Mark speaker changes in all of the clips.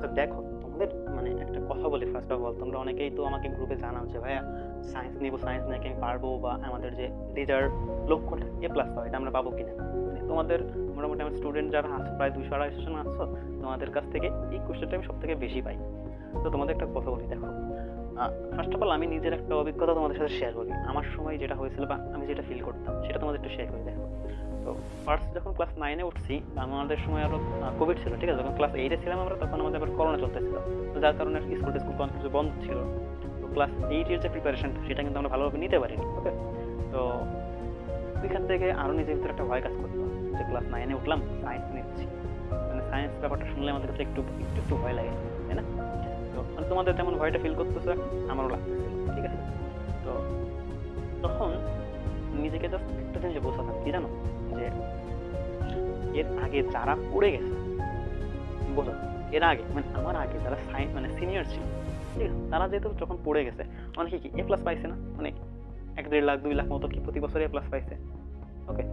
Speaker 1: তো দেখো তোমাদের মানে একটা কথা বলি ফার্স্ট অফ অল, তোমরা অনেকেই তো আমাকে গ্রুপে জানাও যে ভাইয়া সায়েন্স নিব, সায়েন্স নাকি আমি পারবো, বা আমাদের যে রেজাল্ট লক্ষ্যটা A+ পাওয়া এটা আমরা পাবো কিনা। মানে তোমাদের মোটামুটি আমার স্টুডেন্ট যারা আছে প্রায় 200-250 জন আছো, তোমাদের কাছ থেকে এই কোশ্চেনটা আমি সব থেকে বেশি পাই। তো তোমাদের একটা কথা বলি, দেখো ফার্স্ট অফ অল আমি নিজের একটা অভিজ্ঞতা তোমাদের সাথে শেয়ার করি। আমার সময় যেটা হয়েছিল বা আমি যেটা ফিল করতাম সেটা তোমাদের একটু শেয়ার করি। দেখো, তো ফার্স্ট যখন ক্লাস 9-এ উঠছি, আমাদের সময় আরো কোভিড ছিল, ঠিক আছে। যখন ক্লাস 8-এ ছিলাম আমরা, তখন আমাদের আবার করোনা চলতেছিল। তো যার কারণে স্কুল টিস্কুল অনেক কিছু বন্ধ ছিল। তো ক্লাস 8-এর যে প্রিপারেশনটা সেটা কিন্তু আমরা ভালোভাবে নিতে পারিনি। ওকে, তো ওইখান থেকে আরো নিজের ভিতরে একটা ভয় কাজ করতো যে ক্লাস 9-এ উঠলাম, সায়েন্স নিচ্ছি, মানে সায়েন্স ব্যাপারটা শুনলে আমাদের কাছে একটু একটু একটু ভয় লাগে, তাই না? তো মানে তোমাদের যেমন ভয়টা ফিল করতেছে আমারও লাগতেছিল, ঠিক আছে। তো তখন নিজেকে জাস্ট একটা জিনিস বোঝাতাম কি জানো, যে এর আগে যারা পড়ে গেছে, বোঝো, এর আগে মানে আমার আগে যারা সায়েন্স মানে সিনিয়র ছিল, ঠিক আছে, তারা যেহেতু যখন পড়ে গেছে অনেকে কি A+ পাইছে না, মানে 1-1.5 লাখ 2 লাখ মতো কি প্রতি বছর A+ পাইছে। ওকে,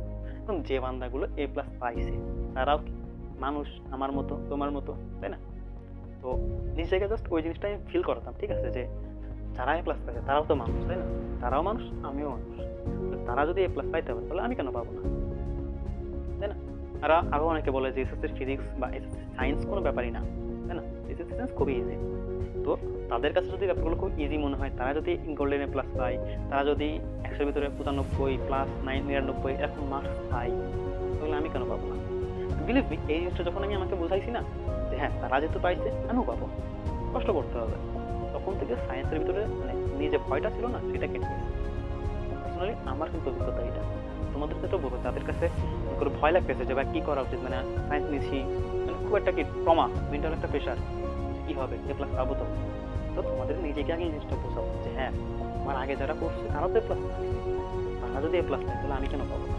Speaker 1: এখন যে বান্দাগুলো A+ পাইছে তারাও কি মানুষ, আমার মতো তোমার মতো, তাই না? তো নিজেকে জাস্ট ওই জিনিসটা আমি ফিল করাতাম, ঠিক আছে, যে যারা A+ পাইছে তারাও তো মানুষ, তাই না? তারাও মানুষ, আমিও মানুষ। তো তারা যদি A+ পাইতে পারে তাহলে আমি কেন পাবো না, তাই না? আর আরো অনেকে বলে যে এসএসসি ফিজিক্স বা এসএসসি সায়েন্স কোনো ব্যাপারই না, তাই না? এসএসসি সায়েন্স খুবই ইজি। তো তাদের কাছে যদি ব্যাপারগুলো খুব ইজি মনে হয়, তারা যদি গোল্ডেন A+ পায়, তারা যদি 100-এর ভিতরে 95 প্লাস 99 এরকম মার্কস পায়, তাহলে আমি কেন পাবো না? বিলিভ মি, এই জিনিসটা যখন আমি আমাকে বুঝাইছি না যে হ্যাঁ তারা যেহেতু পাইছে আমিও পাবো, কষ্ট করতে হবে, তখন থেকে সায়েন্সের ভিতরে মানে নিজে ভয়টা ছিল না সেটা কেটে গেছে। পার্সোনালি আমার কিন্তু অভিজ্ঞতা এটা। তোমাদের ক্ষেত্রেও বলবো, যাদের কাছে করে ভয় লাগতেছে যে ভাই কি করা উচিত, মানে সায়েন্স নিচ্ছি, মানে খুব একটা কি ট্রমা, মেন্টাল একটা প্রেশার, কি হবে A+ পাবো তো। তো তোমাদের নিজেকে আগে এই জিনিসটা বোঝাও যে হ্যাঁ আমার আগে যারা পড়ছে তারাও তো A+ পাচ্ছে, তারা যদি A+ পায় তাহলে আমি কেন পাবো না।